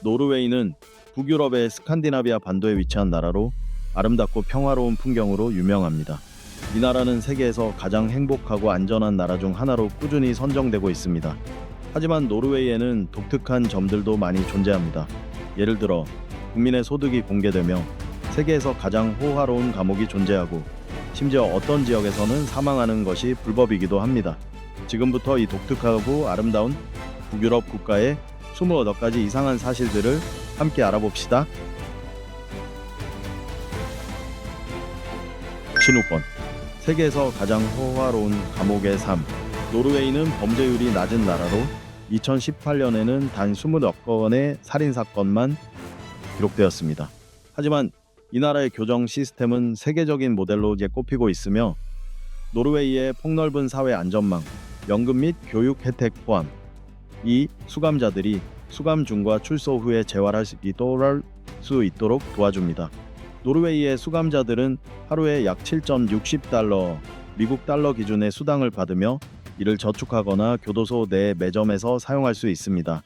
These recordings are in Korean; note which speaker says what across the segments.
Speaker 1: 노르웨이는 북유럽의 스칸디나비아 반도에 위치한 나라로 아름답고 평화로운 풍경으로 유명합니다. 이 나라는 세계에서 가장 행복하고 안전한 나라 중 하나로 꾸준히 선정되고 있습니다. 하지만 노르웨이에는 독특한 점들도 많이 존재합니다. 예를 들어 국민의 소득이 공개되며 세계에서 가장 호화로운 감옥이 존재하고 심지어 어떤 지역에서는 사망하는 것이 불법이기도 합니다. 지금부터 이 독특하고 아름다운 북유럽 국가의 28가지 이상한 사실들을 함께 알아봅시다. 신우권 세계에서 가장 호화로운 감옥의 삶. 노르웨이는 범죄율이 낮은 나라로 2018년에는 단 29건의 살인사건만 기록되었습니다. 하지만 이 나라의 교정 시스템은 세계적인 모델로 꼽히고 있으며 노르웨이의 폭넓은 사회 안전망, 연금 및 교육 혜택 포함, 이 수감자들이 수감 중과 출소 후에 재활할 수 있도록 도와줍니다. 노르웨이의 수감자들은 하루에 약 7.60달러, 미국 달러 기준의 수당을 받으며 이를 저축하거나 교도소 내 매점에서 사용할 수 있습니다.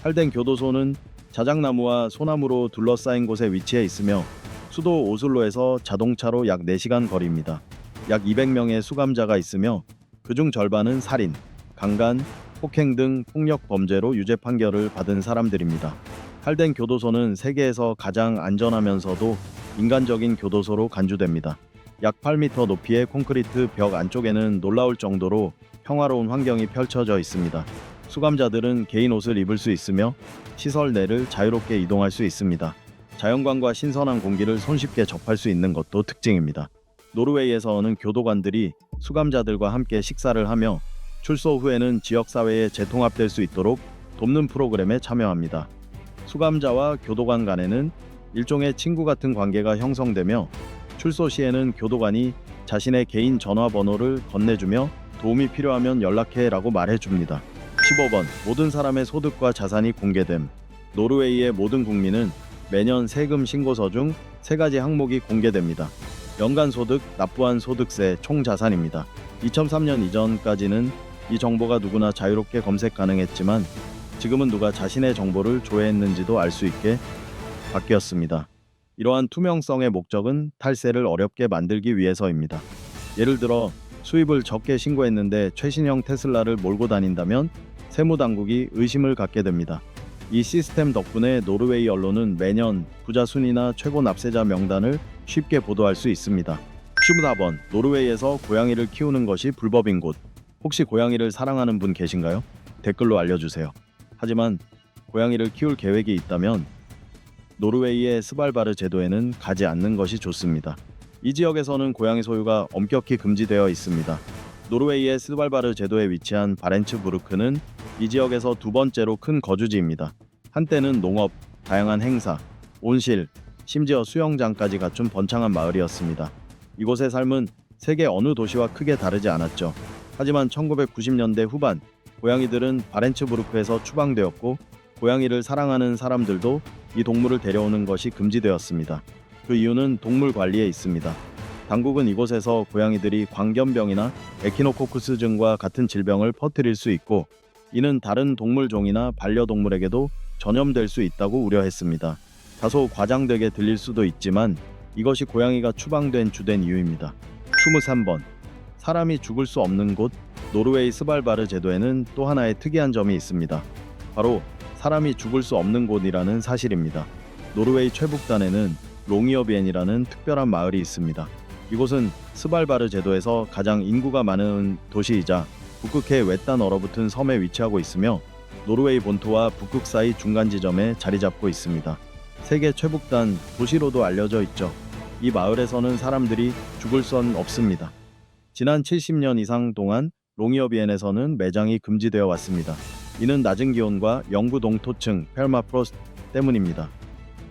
Speaker 1: 할덴 교도소는 자작나무와 소나무로 둘러싸인 곳에 위치해 있으며 수도 오슬로에서 자동차로 약 4시간 거리입니다. 약 200명의 수감자가 있으며 그중 절반은 살인, 강간, 폭행 등 폭력 범죄로 유죄 판결을 받은 사람들입니다. 할덴 교도소는 세계에서 가장 안전하면서도 인간적인 교도소로 간주됩니다. 약 8m 높이의 콘크리트 벽 안쪽에는 놀라울 정도로 평화로운 환경이 펼쳐져 있습니다. 수감자들은 개인 옷을 입을 수 있으며 시설 내를 자유롭게 이동할 수 있습니다. 자연광과 신선한 공기를 손쉽게 접할 수 있는 것도 특징입니다. 노르웨이에서는 교도관들이 수감자들과 함께 식사를 하며 출소 후에는 지역사회에 재통합될 수 있도록 돕는 프로그램에 참여합니다. 수감자와 교도관 간에는 일종의 친구 같은 관계가 형성되며 출소 시에는 교도관이 자신의 개인 전화번호를 건네주며 도움이 필요하면 연락해라고 말해줍니다. 15번 모든 사람의 소득과 자산이 공개됨. 노르웨이의 모든 국민은 매년 세금 신고서 중 3가지 항목이 공개됩니다. 연간 소득, 납부한 소득세, 총 자산입니다. 2003년 이전까지는 이 정보가 누구나 자유롭게 검색 가능했지만 지금은 누가 자신의 정보를 조회했는지도 알 수 있게 바뀌었습니다. 이러한 투명성의 목적은 탈세를 어렵게 만들기 위해서입니다. 예를 들어 수입을 적게 신고했는데 최신형 테슬라를 몰고 다닌다면 세무당국이 의심을 갖게 됩니다. 이 시스템 덕분에 노르웨이 언론은 매년 부자 순위나 최고 납세자 명단을 쉽게 보도할 수 있습니다. 14번 노르웨이에서 고양이를 키우는 것이 불법인 곳. 혹시 고양이를 사랑하는 분 계신가요? 댓글로 알려주세요. 하지만 고양이를 키울 계획이 있다면 노르웨이의 스발바르 제도에는 가지 않는 것이 좋습니다. 이 지역에서는 고양이 소유가 엄격히 금지되어 있습니다. 노르웨이의 스발바르 제도에 위치한 바렌츠부르크는 이 지역에서 2번째로 큰 거주지입니다. 한때는 농업, 다양한 행사, 온실, 심지어 수영장까지 갖춘 번창한 마을이었습니다. 이곳의 삶은 세계 어느 도시와 크게 다르지 않았죠. 하지만 1990년대 후반 고양이들은 바렌츠부르크에서 추방되었고 고양이를 사랑하는 사람들도 이 동물을 데려오는 것이 금지되었습니다. 그 이유는 동물 관리에 있습니다. 당국은 이곳에서 고양이들이 광견병이나 에키노코쿠스증과 같은 질병을 퍼뜨릴 수 있고 이는 다른 동물종이나 반려동물에게도 전염될 수 있다고 우려했습니다. 다소 과장되게 들릴 수도 있지만 이것이 고양이가 추방된 주된 이유입니다. 23번 사람이 죽을 수 없는 곳. 노르웨이 스발바르 제도에는 또 하나의 특이한 점이 있습니다. 바로 사람이 죽을 수 없는 곳이라는 사실입니다. 노르웨이 최북단에는 롱이어비엔이라는 특별한 마을이 있습니다. 이곳은 스발바르 제도에서 가장 인구가 많은 도시이자 북극해 외딴 얼어붙은 섬에 위치하고 있으며 노르웨이 본토와 북극 사이 중간 지점에 자리 잡고 있습니다. 세계 최북단 도시로도 알려져 있죠. 이 마을에서는 사람들이 죽을 선 없습니다. 지난 70년 이상 동안 롱이어비엔에서는 매장이 금지되어 왔습니다. 이는 낮은 기온과 영구 동토층 페르마프로스트 때문입니다.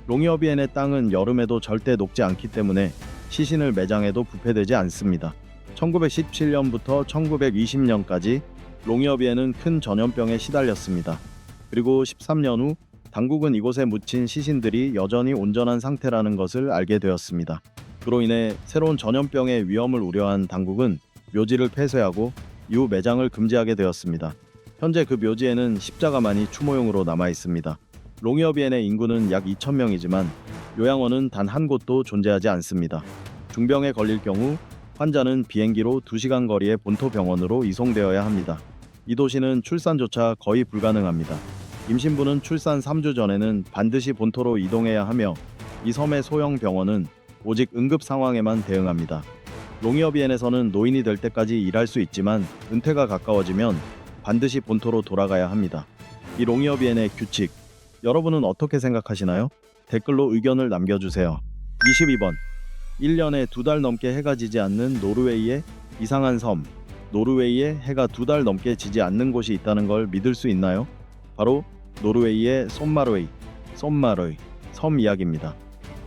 Speaker 1: 롱이어비엔의 땅은 여름에도 절대 녹지 않기 때문에 시신을 매장해도 부패되지 않습니다. 1917년부터 1920년까지 롱이어비엔은 큰 전염병에 시달렸습니다. 그리고 13년 후 당국은 이곳에 묻힌 시신들이 여전히 온전한 상태라는 것을 알게 되었습니다. 그로 인해 새로운 전염병의 위험을 우려한 당국은 묘지를 폐쇄하고 이후 매장을 금지하게 되었습니다. 현재 그 묘지에는 십자가만이 추모용으로 남아 있습니다. 롱이어비엔의 인구는 약 2,000명이지만 요양원은 단 한 곳도 존재하지 않습니다. 중병에 걸릴 경우 환자는 비행기로 2시간 거리의 본토 병원으로 이송되어야 합니다. 이 도시는 출산조차 거의 불가능합니다. 임신부는 출산 3주 전에는 반드시 본토로 이동해야 하며 이 섬의 소형 병원은 오직 응급 상황에만 대응합니다. 롱이어비엔에서는 노인이 될 때까지 일할 수 있지만 은퇴가 가까워지면 반드시 본토로 돌아가야 합니다. 이 롱이어비엔의 규칙, 여러분은 어떻게 생각하시나요? 댓글로 의견을 남겨주세요. 22번. 1년에 2달 넘게 해가 지지 않는 노르웨이의 이상한 섬. 노르웨이에 해가 2달 넘게 지지 않는 곳이 있다는 걸 믿을 수 있나요? 바로 노르웨이의 솜마로이 섬 이야기입니다.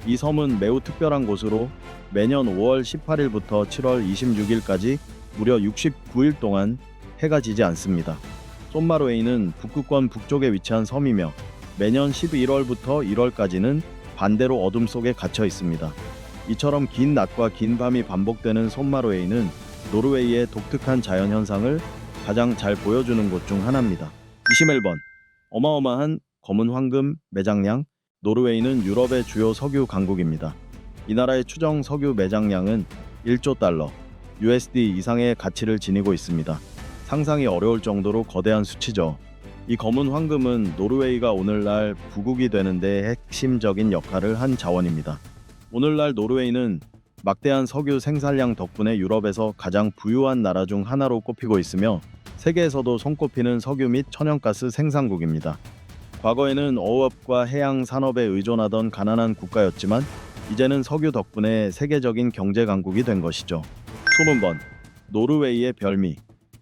Speaker 1: 이 섬은 매우 특별한 곳으로 매년 5월 18일부터 7월 26일까지 무려 69일 동안 해가 지지 않습니다. 솜마로웨이는 북극권 북쪽에 위치한 섬이며 매년 11월부터 1월까지는 반대로 어둠 속에 갇혀 있습니다. 이처럼 긴 낮과 긴 밤이 반복되는 솜마로웨이는 노르웨이의 독특한 자연현상을 가장 잘 보여주는 곳 중 하나입니다. 21번. 어마어마한 검은 황금 매장량. 노르웨이는 유럽의 주요 석유 강국입니다. 이 나라의 추정 석유 매장량은 1조 달러, USD 이상의 가치를 지니고 있습니다. 상상이 어려울 정도로 거대한 수치죠. 이 검은 황금은 노르웨이가 오늘날 부국이 되는 데 핵심적인 역할을 한 자원입니다. 오늘날 노르웨이는 막대한 석유 생산량 덕분에 유럽에서 가장 부유한 나라 중 하나로 꼽히고 있으며 세계에서도 손꼽히는 석유 및 천연가스 생산국입니다. 과거에는 어업과 해양 산업에 의존하던 가난한 국가였지만 이제는 석유 덕분에 세계적인 경제 강국이 된 것이죠. 20번. 노르웨이의 별미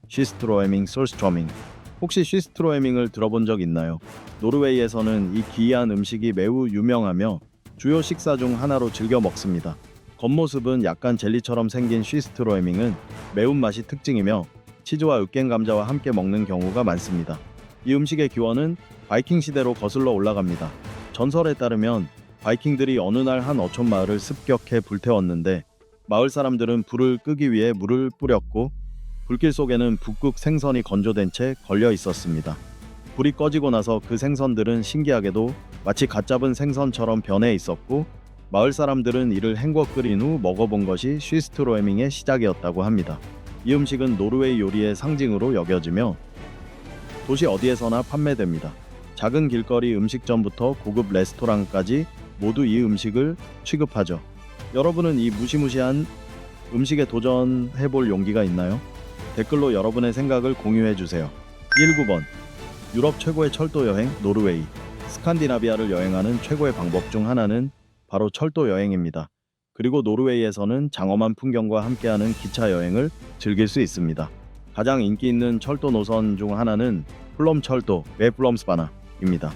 Speaker 1: 쉬스트로에밍 솔스트로밍. 혹시 쉬스트로에밍을 들어본 적 있나요? 노르웨이에서는 이 기이한 음식이 매우 유명하며 주요 식사 중 하나로 즐겨 먹습니다. 겉모습은 약간 젤리처럼 생긴 쉬스트로에밍은 매운맛이 특징이며 치즈와 으깬 감자와 함께 먹는 경우가 많습니다. 이 음식의 기원은 바이킹 시대로 거슬러 올라갑니다. 전설에 따르면 바이킹들이 어느 날 한 어촌 마을을 습격해 불태웠는데 마을 사람들은 불을 끄기 위해 물을 뿌렸고 불길 속에는 북극 생선이 건조된 채 걸려 있었습니다. 불이 꺼지고 나서 그 생선들은 신기하게도 마치 갓 잡은 생선처럼 변해 있었고 마을 사람들은 이를 헹궈 끓인 후 먹어본 것이 쉬스트로에밍의 시작이었다고 합니다. 이 음식은 노르웨이 요리의 상징으로 여겨지며 도시 어디에서나 판매됩니다. 작은 길거리 음식점부터 고급 레스토랑까지 모두 이 음식을 취급하죠. 여러분은 이 무시무시한 음식에 도전해볼 용기가 있나요? 댓글로 여러분의 생각을 공유해주세요. 19번. 유럽 최고의 철도 여행 노르웨이. 스칸디나비아를 여행하는 최고의 방법 중 하나는 바로 철도 여행입니다. 그리고 노르웨이에서는 장엄한 풍경과 함께하는 기차 여행을 즐길 수 있습니다. 가장 인기 있는 철도 노선 중 하나는 플럼철도 웨플럼스바나입니다.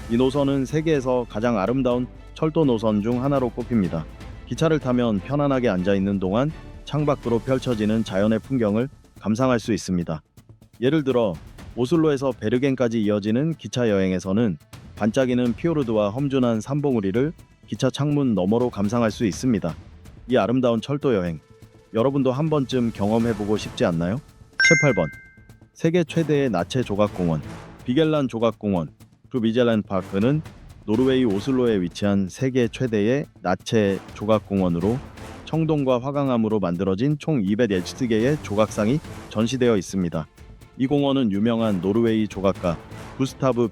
Speaker 1: 이 노선은 세계에서 가장 아름다운 철도 노선 중 하나로 꼽힙니다. 기차를 타면 편안하게 앉아있는 동안 창밖으로 펼쳐지는 자연의 풍경을 감상할 수 있습니다. 예를 들어 오슬로에서 베르겐까지 이어지는 기차 여행에서는 반짝이는 피오르드와 험준한 산봉우리를 기차 창문 너머로 감상할 수 있습니다. 이 아름다운 철도 여행, 여러분도 한 번쯤 경험해보고 싶지 않나요? 18번. 세계 최대의 나체 조각공원 비겔란 조각공원 프비젤란 파크는 노르웨이 오슬로에 위치한 세계 최대의 나체 조각공원으로 청동과 화강암으로 만들어진 총 200개의 조각상이 전시되어 있습니다. 이 공원은 유명한 노르웨이 조각가 구스타브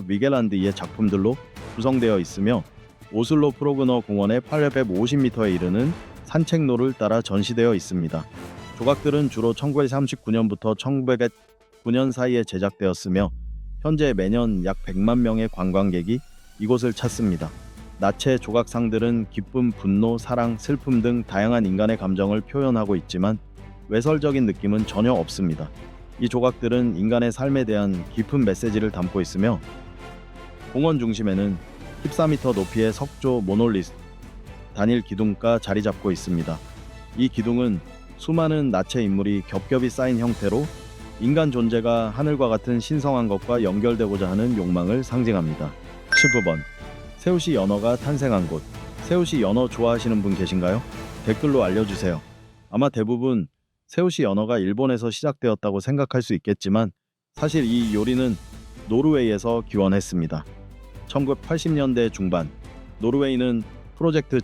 Speaker 1: 위겔란드의 작품들로 구성되어 있으며 오슬로 프로그너 공원의 850m에 이르는 산책로를 따라 전시되어 있습니다. 조각들은 주로 1939년부터 1909년 사이에 제작되었으며 현재 매년 약 100만 명의 관광객이 이곳을 찾습니다. 나체 조각상들은 기쁨, 분노, 사랑, 슬픔 등 다양한 인간의 감정을 표현하고 있지만 외설적인 느낌은 전혀 없습니다. 이 조각들은 인간의 삶에 대한 깊은 메시지를 담고 있으며 공원 중심에는 14m 높이의 석조 모놀리스 단일 기둥가 자리 잡고 있습니다. 이 기둥은 수많은 나체 인물이 겹겹이 쌓인 형태로 인간 존재가 하늘과 같은 신성한 것과 연결되고자 하는 욕망을 상징합니다. 19번. 세우시 연어가 탄생한 곳. 세우시 연어 좋아하시는 분 계신가요? 댓글로 알려주세요. 아마 대부분 세우시 연어가 일본에서 시작되었다고 생각할 수 있겠지만 사실 이 요리는 노르웨이에서 기원했습니다. 1980년대 중반 노르웨이는 프로젝트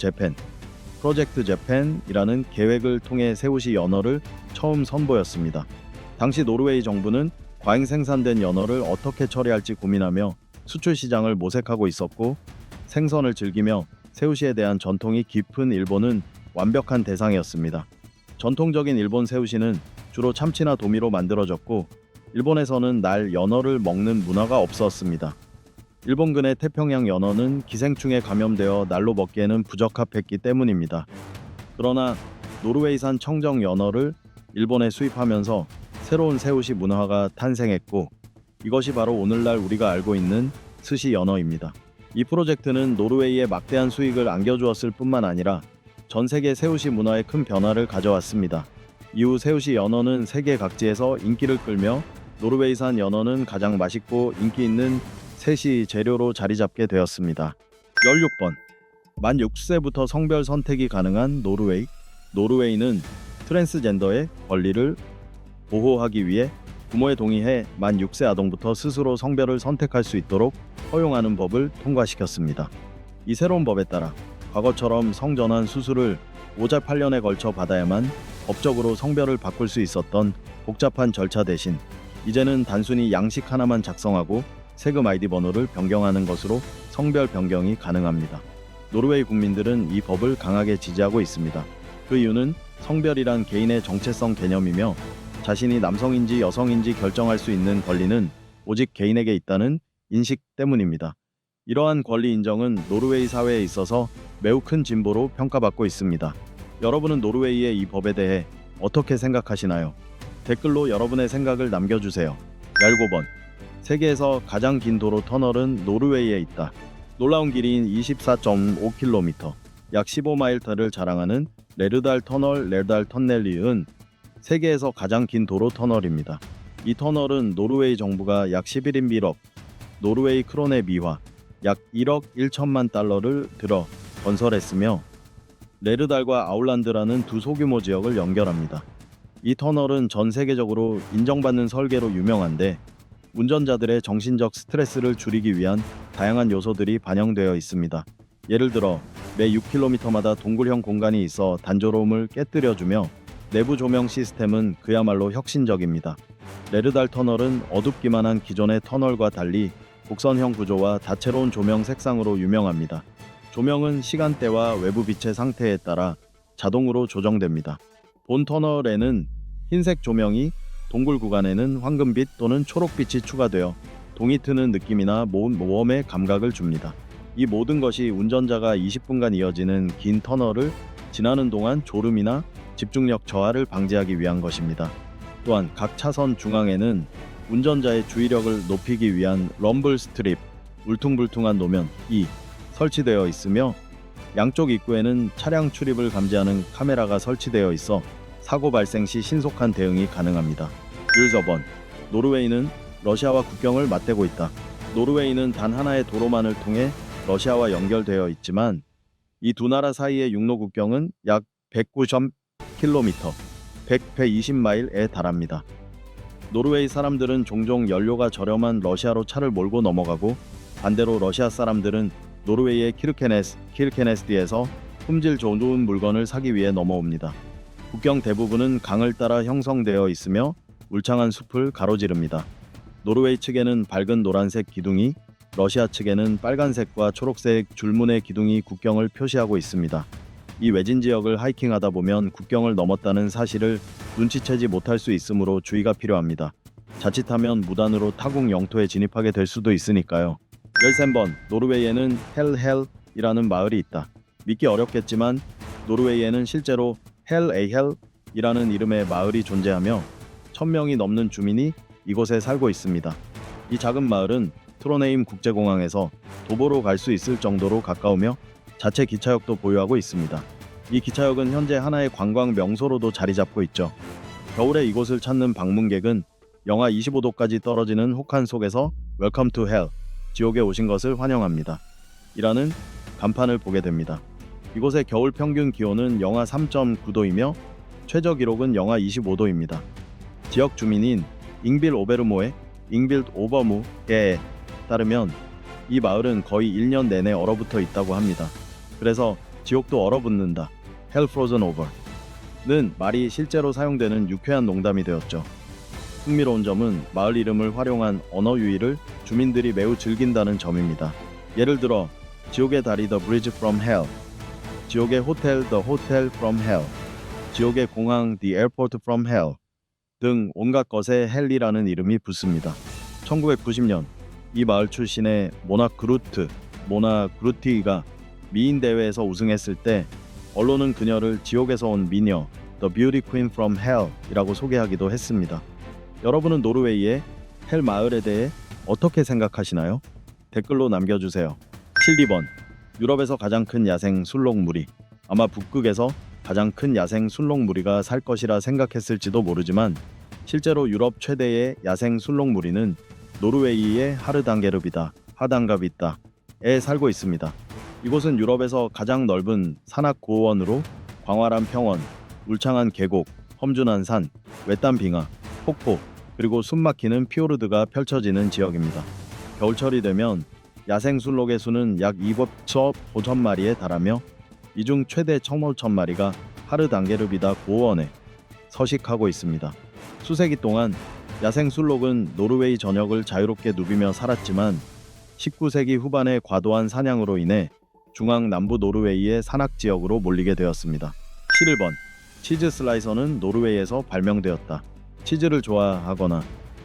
Speaker 1: 재팬이라는 계획을 통해 새우시 연어를 처음 선보였습니다. 당시 노르웨이 정부는 과잉 생산된 연어를 어떻게 처리할지 고민하며 수출 시장을 모색하고 있었고, 생선을 즐기며 새우시에 대한 전통이 깊은 일본은 완벽한 대상이었습니다. 전통적인 일본 새우시는 주로 참치나 도미로 만들어졌고, 일본에서는 날 연어를 먹는 문화가 없었습니다. 일본군의 태평양 연어는 기생충에 감염되어 날로 먹기에는 부적합했기 때문입니다. 그러나 노르웨이산 청정 연어를 일본에 수입하면서 새로운 새우시 문화가 탄생했고, 이것이 바로 오늘날 우리가 알고 있는 스시 연어입니다. 이 프로젝트는 노르웨이에 막대한 수익을 안겨주었을 뿐만 아니라 전 세계 새우시 문화에 큰 변화를 가져왔습니다. 이후 새우시 연어는 세계 각지에서 인기를 끌며 노르웨이산 연어는 가장 맛있고 인기 있는 새시 재료로 자리 잡게 되었습니다. 16번. 만 6세부터 성별 선택이 가능한 노르웨이. 노르웨이는 트랜스젠더의 권리를 보호하기 위해 부모의 동의에 만 6세 아동부터 스스로 성별을 선택할 수 있도록 허용하는 법을 통과시켰습니다. 이 새로운 법에 따라 과거처럼 성전환 수술을 5-8년에 걸쳐 받아야만 법적으로 성별을 바꿀 수 있었던 복잡한 절차 대신 이제는 단순히 양식 하나만 작성하고 세금 아이디 번호를 변경하는 것으로 성별 변경이 가능합니다. 노르웨이 국민들은 이 법을 강하게 지지하고 있습니다. 그 이유는 성별이란 개인의 정체성 개념이며 자신이 남성인지 여성인지 결정할 수 있는 권리는 오직 개인에게 있다는 인식 때문입니다. 이러한 권리 인정은 노르웨이 사회에 있어서 매우 큰 진보로 평가받고 있습니다. 여러분은 노르웨이의 이 법에 대해 어떻게 생각하시나요? 댓글로 여러분의 생각을 남겨주세요. 19번. 세계에서 가장 긴 도로 터널은 노르웨이에 있다. 놀라운 길이인 24.5km, 약 15마일를 자랑하는 레르달 터널리은 세계에서 가장 긴 도로 터널입니다. 이 터널은 노르웨이 정부가 약 11억 노르웨이 크론의 미화 약 1억 1천만 달러를 들어 건설했으며 레르달과 아울란드라는 두 소규모 지역을 연결합니다. 이 터널은 전 세계적으로 인정받는 설계로 유명한데 운전자들의 정신적 스트레스를 줄이기 위한 다양한 요소들이 반영되어 있습니다. 예를 들어 매 6km마다 동굴형 공간이 있어 단조로움을 깨뜨려주며 내부 조명 시스템은 그야말로 혁신적입니다. 레르달 터널은 어둡기만 한 기존의 터널과 달리 곡선형 구조와 다채로운 조명 색상으로 유명합니다. 조명은 시간대와 외부 빛의 상태에 따라 자동으로 조정됩니다. 본 터널에는 흰색 조명이, 동굴 구간에는 황금빛 또는 초록빛이 추가되어 동이 트는 느낌이나 모험의 감각을 줍니다. 이 모든 것이 운전자가 20분간 이어지는 긴 터널을 지나는 동안 졸음이나 집중력 저하를 방지하기 위한 것입니다. 또한 각 차선 중앙에는 운전자의 주의력을 높이기 위한 럼블 스트립, 울퉁불퉁한 노면이 설치되어 있으며 양쪽 입구에는 차량 출입을 감지하는 카메라가 설치되어 있어 사고 발생 시 신속한 대응이 가능합니다. 14번. 노르웨이는 러시아와 국경을 맞대고 있다. 노르웨이는 단 하나의 도로만을 통해 러시아와 연결되어 있지만 이 두 나라 사이의 육로 국경은 약 109km, 120마일에 달합니다. 노르웨이 사람들은 종종 연료가 저렴한 러시아로 차를 몰고 넘어가고 반대로 러시아 사람들은 노르웨이의 키르케네스디에서 품질 좋은 물건을 사기 위해 넘어옵니다. 국경 대부분은 강을 따라 형성되어 있으며 울창한 숲을 가로지릅니다. 노르웨이 측에는 밝은 노란색 기둥이, 러시아 측에는 빨간색과 초록색 줄무늬 기둥이 국경을 표시하고 있습니다. 이 외진 지역을 하이킹하다 보면 국경을 넘었다는 사실을 눈치채지 못할 수 있으므로 주의가 필요합니다. 자칫하면 무단으로 타국 영토에 진입하게 될 수도 있으니까요. 13번. 노르웨이에는 헬이라는 마을이 있다. 믿기 어렵겠지만 노르웨이에는 실제로 헬이라는 이름의 마을이 존재하며 1000명이 넘는 주민이 이곳에 살고 있습니다. 이 작은 마을은 트로네임 국제공항에서 도보로 갈 수 있을 정도로 가까우며 자체 기차역도 보유하고 있습니다. 이 기차역은 현재 하나의 관광 명소로도 자리 잡고 있죠. 겨울에 이곳을 찾는 방문객은 영하 25도까지 떨어지는 혹한 속에서 Welcome to Hell, 지옥에 오신 것을 환영합니다 이라는 간판을 보게 됩니다. 이곳의 겨울 평균 기온은 영하 3.9도이며 최저 기록은 영하 25도입니다. 지역 주민인 잉빌 오베르모에 잉빌드 오버무에 따르면 이 마을은 거의 1년 내내 얼어붙어 있다고 합니다. 그래서 지옥도 얼어붙는다. Hell Frozen Over는 말이 실제로 사용되는 유쾌한 농담이 되었죠. 흥미로운 점은 마을 이름을 활용한 언어 유희를 주민들이 매우 즐긴다는 점입니다. 예를 들어 지옥의 다리 The Bridge from Hell, 지옥의 호텔 The Hotel from Hell, 지옥의 공항 The Airport from Hell 등 온갖 것에 헬리라는 이름이 붙습니다. 1990년 이 마을 출신의 모나 그루티가 미인 대회에서 우승했을 때 언론은 그녀를 지옥에서 온 미녀 The Beauty Queen from Hell 이라고 소개하기도 했습니다. 여러분은 노르웨이의 헬 마을에 대해 어떻게 생각하시나요? 댓글로 남겨주세요. 7번 유럽에서 가장 큰 야생 술록무리. 아마 북극에서 가장 큰 야생 술록무리가 살 것이라 생각했을지도 모르지만 실제로 유럽 최대의 야생 술록무리는 노르웨이의 하르단게르비다에 살고 있습니다. 이곳은 유럽에서 가장 넓은 산악 고원으로 광활한 평원, 울창한 계곡, 험준한 산, 외딴 빙하, 폭포, 그리고 숨막히는 피오르드가 펼쳐지는 지역입니다. 겨울철이 되면 야생 술록의 수는 약 2,500마리에 달하며 이 중 최대 1,500마리가 하르단게르비다 고원에 서식하고 있습니다. 수세기 동안 야생 술록은 노르웨이 전역을 자유롭게 누비며 살았지만 19세기 후반의 과도한 사냥으로 인해 중앙 남부 노르웨이의 산악 지역으로 몰리게 되었습니다. 11번 치즈 슬라이서는 노르웨이에서 발명되었다. 치즈를 좋아하거나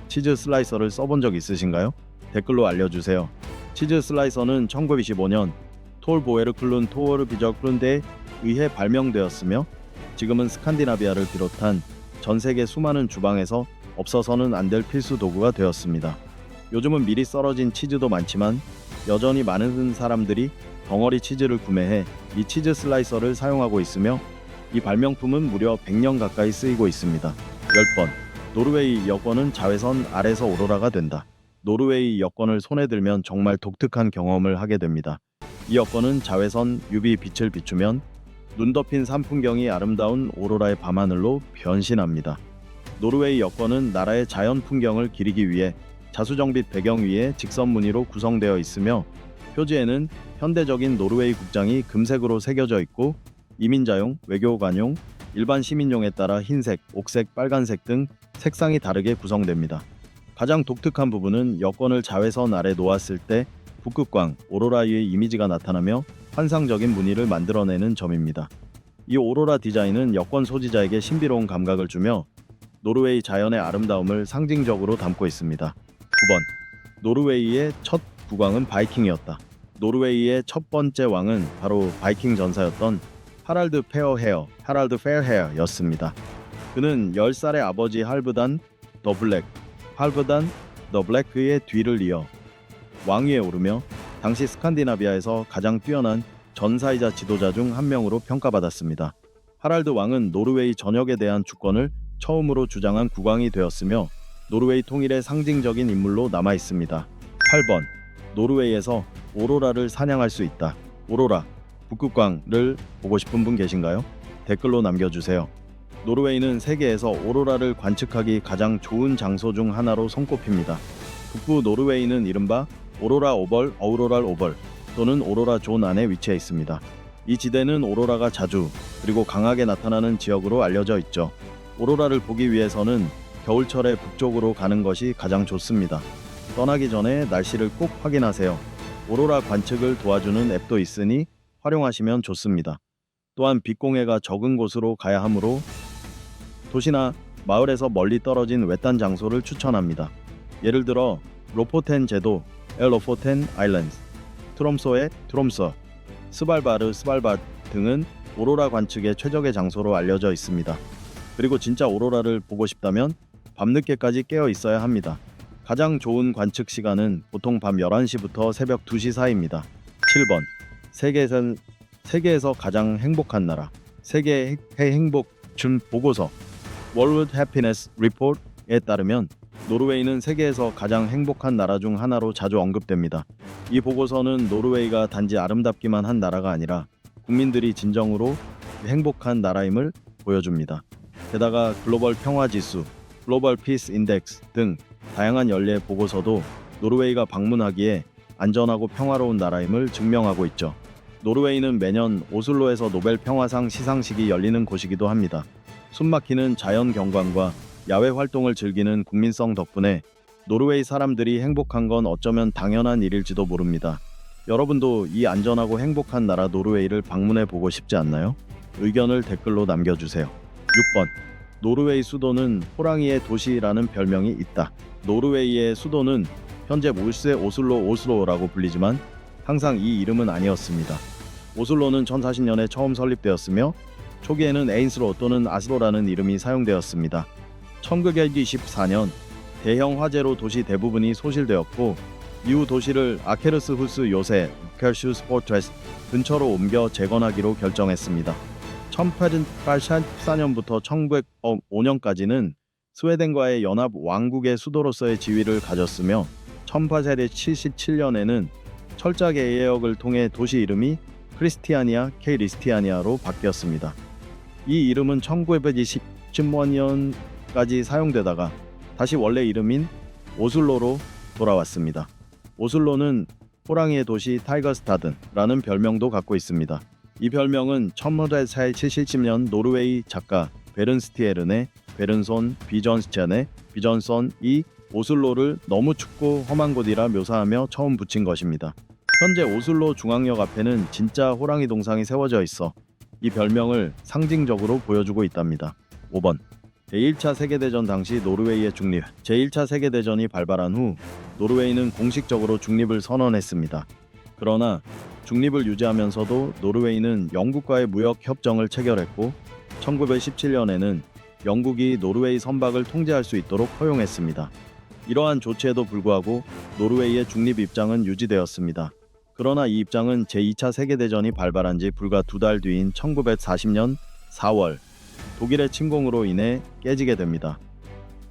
Speaker 1: 치즈 슬라이서를 써본 적 있으신가요? 댓글로 알려주세요. 치즈 슬라이서는 1925년 톨 보에르클룬 토어르 비저클룬대에 의해 발명되었으며 지금은 스칸디나비아를 비롯한 전 세계 수많은 주방에서 없어서는 안 될 필수 도구가 되었습니다. 요즘은 미리 썰어진 치즈도 많지만 여전히 많은 사람들이 덩어리 치즈를 구매해 이 치즈 슬라이서를 사용하고 있으며 이 발명품은 무려 100년 가까이 쓰이고 있습니다. 10번 노르웨이 여권은 자외선 아래서 오로라가 된다. 노르웨이 여권을 손에 들면 정말 독특한 경험을 하게 됩니다. 이 여권은 자외선 UV 빛을 비추면 눈 덮인 산 풍경이 아름다운 오로라의 밤하늘로 변신합니다. 노르웨이 여권은 나라의 자연 풍경을 기리기 위해 자수정빛 배경 위에 직선 무늬로 구성되어 있으며 표지에는 현대적인 노르웨이 국장이 금색으로 새겨져 있고 이민자용, 외교관용, 일반 시민용에 따라 흰색, 옥색, 빨간색 등 색상이 다르게 구성됩니다. 가장 독특한 부분은 여권을 자외선 아래 놓았을 때 북극광, 오로라의 이미지가 나타나며 환상적인 무늬를 만들어내는 점입니다. 이 오로라 디자인은 여권 소지자에게 신비로운 감각을 주며 노르웨이 자연의 아름다움을 상징적으로 담고 있습니다. 9번 노르웨이의 첫 국왕은 바이킹이었다. 노르웨이의 첫 번째 왕은 바로 바이킹 전사였던 하랄드 페어헤어였습니다. 그는 10살의 아버지 할브단 더 블랙의 뒤를 이어 왕위에 오르며 당시 스칸디나비아에서 가장 뛰어난 전사이자 지도자 중 한 명으로 평가받았습니다. 하랄드 왕은 노르웨이 전역에 대한 주권을 처음으로 주장한 국왕이 되었으며 노르웨이 통일의 상징적인 인물로 남아 있습니다. 8번 노르웨이에서 오로라를 사냥할 수 있다. 오로라, 북극광을 보고 싶은 분 계신가요? 댓글로 남겨주세요. 노르웨이는 세계에서 오로라를 관측하기 가장 좋은 장소 중 하나로 손꼽힙니다. 북부 노르웨이는 이른바 어우로랄 오벌 또는 오로라 존 안에 위치해 있습니다. 이 지대는 오로라가 자주 그리고 강하게 나타나는 지역으로 알려져 있죠. 오로라를 보기 위해서는 겨울철에 북쪽으로 가는 것이 가장 좋습니다. 떠나기 전에 날씨를 꼭 확인하세요. 오로라 관측을 도와주는 앱도 있으니 활용하시면 좋습니다. 또한 빛공해가 적은 곳으로 가야 하므로 도시나 마을에서 멀리 떨어진 외딴 장소를 추천합니다. 예를 들어 로포텐 제도, 로포텐 아일랜드, 트롬소의 트롬서, 스발바르 등은 오로라 관측의 최적의 장소로 알려져 있습니다. 그리고 진짜 오로라를 보고 싶다면 밤늦게까지 깨어 있어야 합니다. 가장 좋은 관측 시간은 보통 밤 11시부터 새벽 2시 사이입니다. 7번 세계에서 가장 행복한 나라. 세계 행복 준 보고서 World Happiness Report에 따르면 노르웨이는 세계에서 가장 행복한 나라 중 하나로 자주 언급됩니다. 이 보고서는 노르웨이가 단지 아름답기만 한 나라가 아니라 국민들이 진정으로 행복한 나라임을 보여줍니다. 게다가 글로벌 평화 지수, 글로벌 피스 인덱스 등 다양한 연례 보고서도 노르웨이가 방문하기에 안전하고 평화로운 나라임을 증명하고 있죠. 노르웨이는 매년 오슬로에서 노벨 평화상 시상식이 열리는 곳이기도 합니다. 숨막히는 자연 경관과 야외 활동을 즐기는 국민성 덕분에 노르웨이 사람들이 행복한 건 어쩌면 당연한 일일지도 모릅니다. 여러분도 이 안전하고 행복한 나라 노르웨이를 방문해 보고 싶지 않나요? 의견을 댓글로 남겨주세요. 6번. 노르웨이 수도는 호랑이의 도시라는 별명이 있다. 노르웨이의 수도는 현재 몰세 오슬로라고 불리지만 항상 이 이름은 아니었습니다. 오슬로는 1040년에 처음 설립되었으며 초기에는 에인스로 또는 아스로라는 이름이 사용되었습니다. 1924년 대형 화재로 도시 대부분이 소실되었고 이후 도시를 아케르스후스 요새 켈슈스 포트레스 근처로 옮겨 재건하기로 결정했습니다. 1884년부터 1905년까지는 스웨덴과의 연합 왕국의 수도로서의 지위를 가졌으며 1877년에는 철자 계약을 통해 도시 이름이 크리스티아니아 케이리스티아니아로 바뀌었습니다. 이 이름은 1920년까지 사용되다가 다시 원래 이름인 오슬로로 돌아왔습니다. 오슬로는 호랑이의 도시 타이거스타든라는 별명도 갖고 있습니다. 이 별명은 1970년 노르웨이 작가 베른스티에른의 베른손 비전선이 오슬로를 너무 춥고 험한 곳이라 묘사하며 처음 붙인 것입니다. 현재 오슬로 중앙역 앞에는 진짜 호랑이 동상이 세워져 있어 이 별명을 상징적으로 보여주고 있답니다. 5번. 제1차 세계대전 당시 노르웨이의 중립. 제1차 세계대전이 발발한 후 노르웨이는 공식적으로 중립을 선언했습니다. 그러나 중립을 유지하면서도 노르웨이는 영국과의 무역 협정을 체결했고 1917년에는 영국이 노르웨이 선박을 통제할 수 있도록 허용했습니다. 이러한 조치에도 불구하고 노르웨이의 중립 입장은 유지되었습니다. 그러나 이 입장은 제2차 세계대전이 발발한 지 불과 2달 뒤인 1940년 4월 독일의 침공으로 인해 깨지게 됩니다.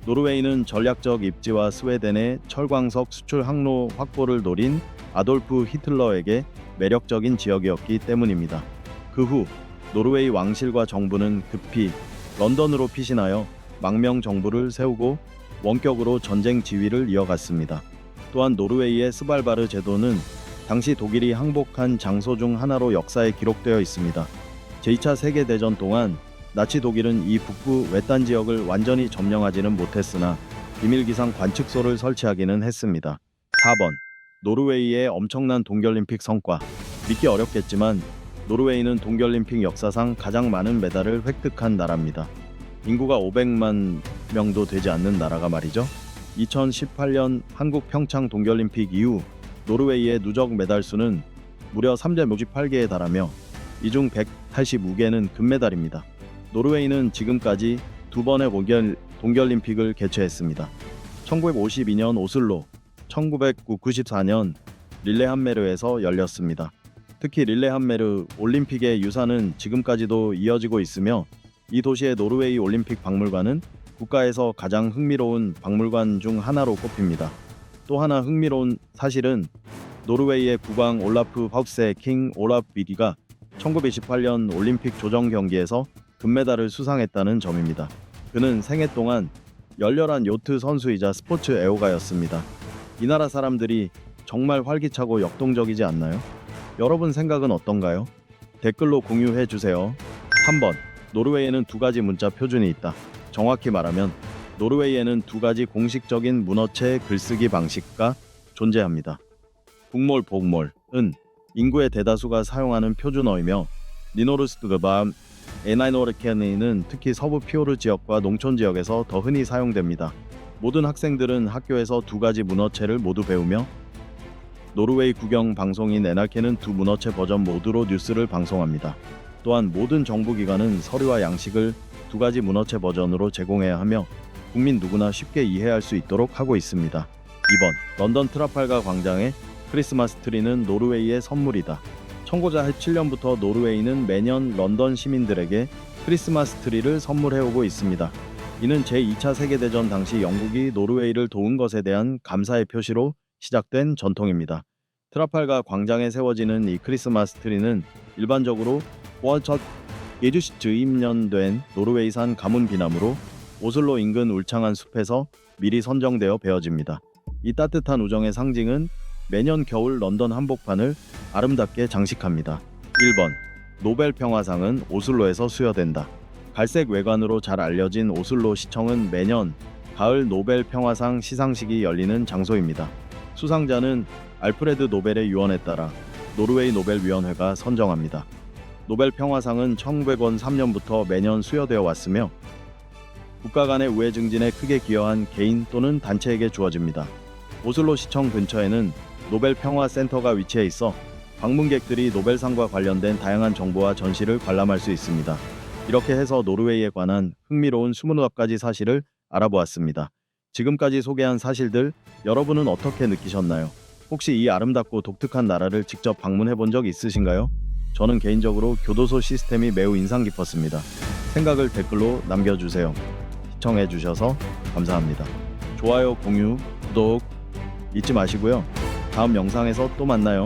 Speaker 1: 노르웨이는 전략적 입지와 스웨덴의 철광석 수출 항로 확보를 노린 아돌프 히틀러에게 매력적인 지역이었기 때문입니다. 그 후 노르웨이 왕실과 정부는 급히 런던으로 피신하여 망명 정부를 세우고 원격으로 전쟁 지휘를 이어갔습니다. 또한 노르웨이의 스발바르 제도는 당시 독일이 항복한 장소 중 하나로 역사에 기록되어 있습니다. 제2차 세계대전 동안 나치 독일은 이 북부 외딴 지역을 완전히 점령하지는 못했으나 비밀기상 관측소를 설치하기는 했습니다. 4번. 노르웨이의 엄청난 동계올림픽 성과. 믿기 어렵겠지만 노르웨이는 동계올림픽 역사상 가장 많은 메달을 획득한 나라입니다. 인구가 500만 명도 되지 않는 나라가 말이죠. 2018년 한국 평창 동계올림픽 이후 노르웨이의 누적 메달 수는 무려 358개에 달하며 이 중 185개는 금메달입니다. 노르웨이는 지금까지 2번의 동계올림픽을 개최했습니다. 1952년 오슬로, 1994년 릴레함메르에서 열렸습니다. 특히 릴레함메르 올림픽의 유산은 지금까지도 이어지고 있으며 이 도시의 노르웨이 올림픽 박물관은 국가에서 가장 흥미로운 박물관 중 하나로 꼽힙니다. 또 하나 흥미로운 사실은 노르웨이의 국왕 올라프 하우스의 킹 올라프 비디가 1928년 올림픽 조정 경기에서 금메달을 수상했다는 점입니다. 그는 생애 동안 열렬한 요트 선수이자 스포츠 애호가였습니다. 이 나라 사람들이 정말 활기차고 역동적이지 않나요? 여러분 생각은 어떤가요? 댓글로 공유해 주세요. 3번. 노르웨이에는 두 가지 문자 표준이 있다. 정확히 말하면 노르웨이에는 두 가지 공식적인 문어체 글쓰기 방식가 존재합니다. 북몰, 복몰은 인구의 대다수가 사용하는 표준어이며 니노르스트그밤, 에나이노르케니는 특히 서부 피오르 지역과 농촌 지역에서 더 흔히 사용됩니다. 모든 학생들은 학교에서 두 가지 문어체를 모두 배우며 노르웨이 국영 방송인 에나케는 두 문어체 버전 모두로 뉴스를 방송합니다. 또한 모든 정부기관은 서류와 양식을 두 가지 문어체 버전으로 제공해야 하며 국민 누구나 쉽게 이해할 수 있도록 하고 있습니다. 2번. 런던 트라팔가 광장의 크리스마스 트리는 노르웨이의 선물이다. 1947년부터 노르웨이는 매년 런던 시민들에게 크리스마스 트리를 선물해오고 있습니다. 이는 제2차 세계대전 당시 영국이 노르웨이를 도운 것에 대한 감사의 표시로 시작된 전통입니다. 트라팔가 광장에 세워지는 이 크리스마스 트리는 일반적으로 월첫 예주시즈임년된 노르웨이산 가문 비나무로 오슬로 인근 울창한 숲에서 미리 선정되어 베어집니다. 이 따뜻한 우정의 상징은 매년 겨울 런던 한복판을 아름답게 장식합니다. 1번 노벨 평화상은 오슬로에서 수여된다. 갈색 외관으로 잘 알려진 오슬로 시청은 매년 가을 노벨 평화상 시상식이 열리는 장소입니다. 수상자는 알프레드 노벨의 유언에 따라 노르웨이 노벨위원회가 선정합니다. 노벨 평화상은 1903년부터 매년 수여되어 왔으며 국가 간의 우애 증진에 크게 기여한 개인 또는 단체에게 주어집니다. 오슬로 시청 근처에는 노벨 평화센터가 위치해 있어 방문객들이 노벨상과 관련된 다양한 정보와 전시를 관람할 수 있습니다. 이렇게 해서 노르웨이에 관한 흥미로운 20가지 사실을 알아보았습니다. 지금까지 소개한 사실들 여러분은 어떻게 느끼셨나요? 혹시 이 아름답고 독특한 나라를 직접 방문해 본 적 있으신가요? 저는 개인적으로 교도소 시스템이 매우 인상 깊었습니다. 생각을 댓글로 남겨주세요. 시청해 주셔서 감사합니다. 좋아요, 공유, 구독 잊지 마시고요. 다음 영상에서 또 만나요.